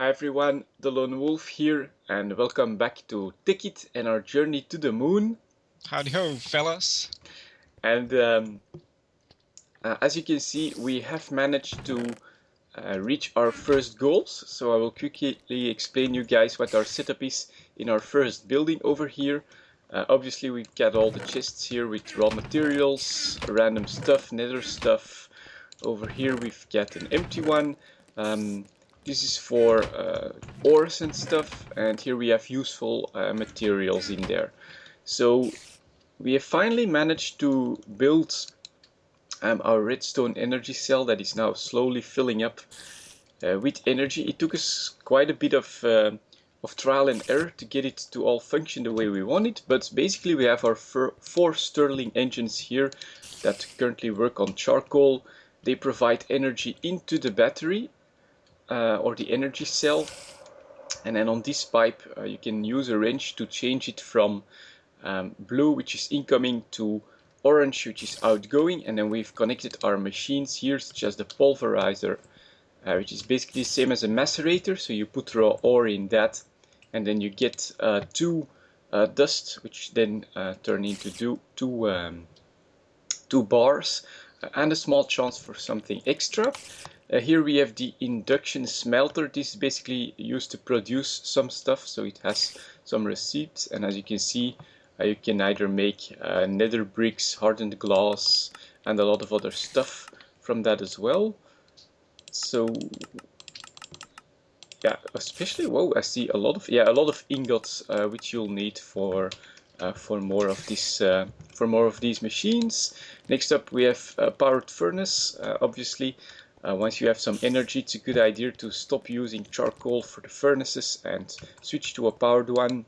Hi everyone, delonewolf here, and welcome back to Tekkit and our journey to the moon. Howdy ho, fellas. And as you can see, we have managed to reach our first goals. So I will quickly explain you guys what our setup is in our first building over here. Obviously, we've got all the chests here with raw materials, random stuff, nether stuff. Over here, we've got an empty one. This is for ores and stuff, and here we have useful materials in there. So we have finally managed to build our redstone energy cell that is now slowly filling up with energy. It took us quite a bit of trial and error to get it to all function the way we want it, but basically we have our four Stirling engines here that currently work on charcoal. They provide energy into the battery or the energy cell, and then on this pipe you can use a wrench to change it from blue, which is incoming, to orange, which is outgoing. And then we've connected our machines here, such as the pulverizer, which is basically the same as a macerator. So you put raw ore in that, and then you get two dust, which then turn into two bars, and a small chance for something extra. Here we have the induction smelter. This is basically used to produce some stuff, so it has some receipts, and as you can see, you can either make nether bricks, hardened glass, and a lot of other stuff from that as well. So yeah, especially, whoa, I see a lot of ingots, which you'll need for more of this for more of these machines. Next up, we have a powered furnace. Obviously, once you have some energy, it's a good idea to stop using charcoal for the furnaces and switch to a powered one.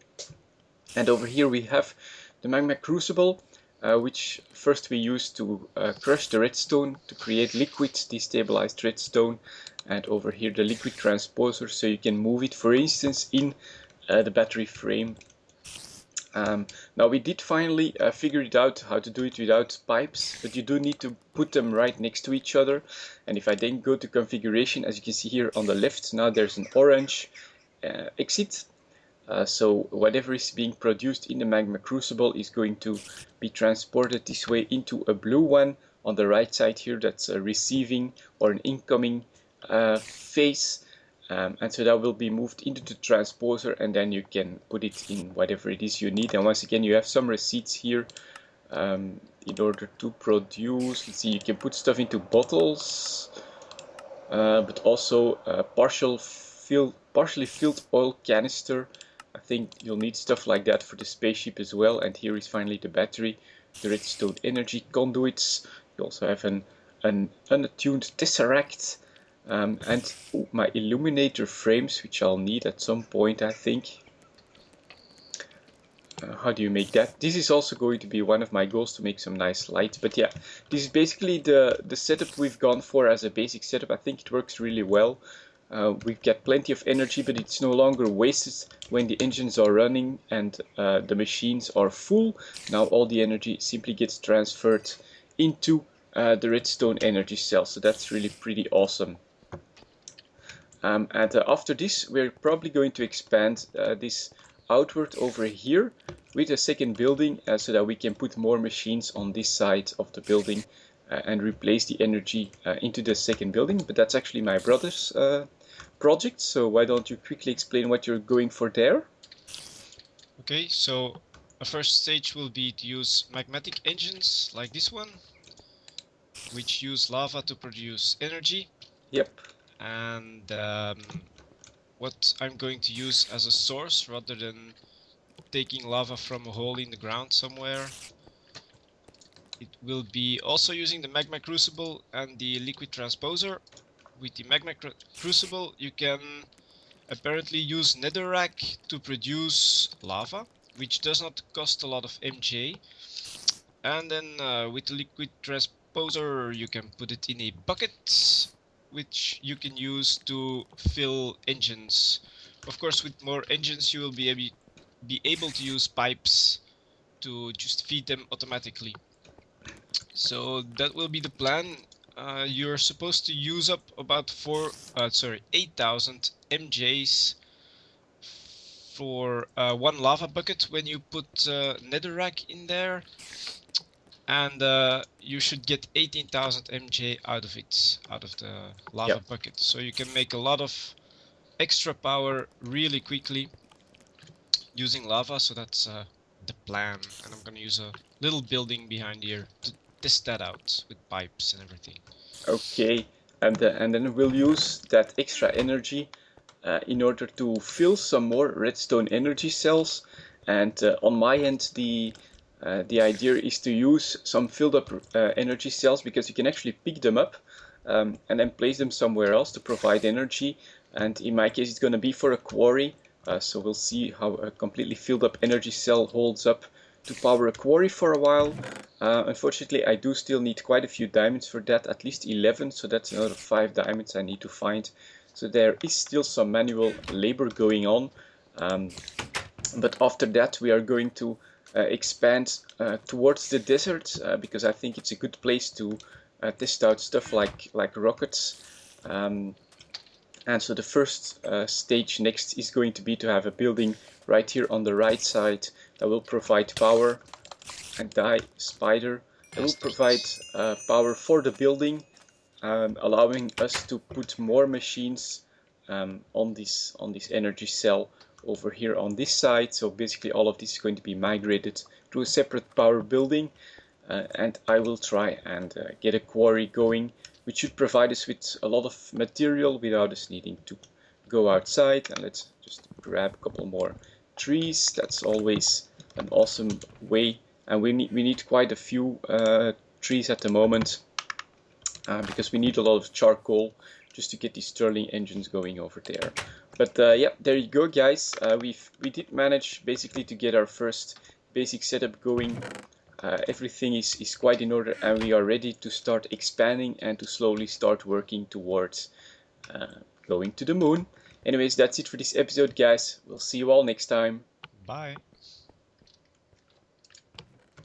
And over here we have the magma crucible, which first we use to crush the redstone to create liquid destabilized redstone, and over here the liquid transposer, so you can move it, for instance, in the battery frame. Now we did finally figure it out how to do it without pipes, but you do need to put them right next to each other. And if I then go to configuration, as you can see here on the left, now there's an orange exit. So whatever is being produced in the magma crucible is going to be transported this way into a blue one on the right side here. That's a receiving or an incoming phase. And so that will be moved into the transposer, and then you can put it in whatever it is you need. And once again, you have some receipts here in order to produce. Let's see, you can put stuff into bottles, but also partially filled oil canister. I think you'll need stuff like that for the spaceship as well. And here is finally the battery, the redstone energy conduits. You also have an unattuned tesseract, and my illuminator frames, which I'll need at some point, I think. How do you make that? This is also going to be one of my goals, to make some nice lights. But yeah, this is basically the setup we've gone for as a basic setup. I think it works really well. We've got plenty of energy, but it's no longer wasted when the engines are running and the machines are full. Now all the energy simply gets transferred into the redstone energy cell, so that's really pretty awesome. And after this, we're probably going to expand this outward over here with a second building, so that we can put more machines on this side of the building and replace the energy into the second building. But that's actually my brother's project, so why don't you quickly explain what you're going for there? Okay, so a first stage will be to use magmatic engines like this one, which use lava to produce energy. Yep. And what I'm going to use as a source, rather than taking lava from a hole in the ground somewhere, it will be also using the magma crucible and the liquid transposer. With the magma crucible, you can apparently use netherrack to produce lava, which does not cost a lot of MJ. And then with the liquid transposer, you can put it in a bucket, which you can use to fill engines. Of course, with more engines, you will be able to use pipes to just feed them automatically. So that will be the plan. you're supposed to use up about 8,000 MJs for one lava bucket when you put netherrack in there, and you should get 18,000 MJ out of it, out of the lava bucket. So you can make a lot of extra power really quickly using lava. So that's the plan, and I'm gonna use a little building behind here to test that out with pipes and everything. Okay, and then we'll use that extra energy in order to fill some more redstone energy cells. And on my end, the idea is to use some filled up energy cells, because you can actually pick them up and then place them somewhere else to provide energy. And in my case, it's going to be for a quarry. So we'll see how a completely filled up energy cell holds up to power a quarry for a while. Unfortunately, I do still need quite a few diamonds for that, at least 11, so that's another 5 diamonds I need to find. So there is still some manual labor going on, but after that we are going to expand towards the desert, because I think it's a good place to test out stuff like rockets. And so the first stage next is going to be to have a building right here on the right side that will provide power. And die, spider. That will provide power for the building, allowing us to put more machines on this energy cell over here on this side. So basically all of this is going to be migrated to a separate power building, and I will try and get a quarry going, which should provide us with a lot of material without us needing to go outside. And let's just grab a couple more trees. That's always an awesome way. And we need quite a few trees at the moment, because we need a lot of charcoal just to get these Stirling engines going over there. But yeah, there you go, guys. We did manage basically to get our first basic setup going. Everything is quite in order, and we are ready to start expanding and to slowly start working towards going to the moon. Anyways, that's it for this episode, guys. We'll see you all next time. Bye.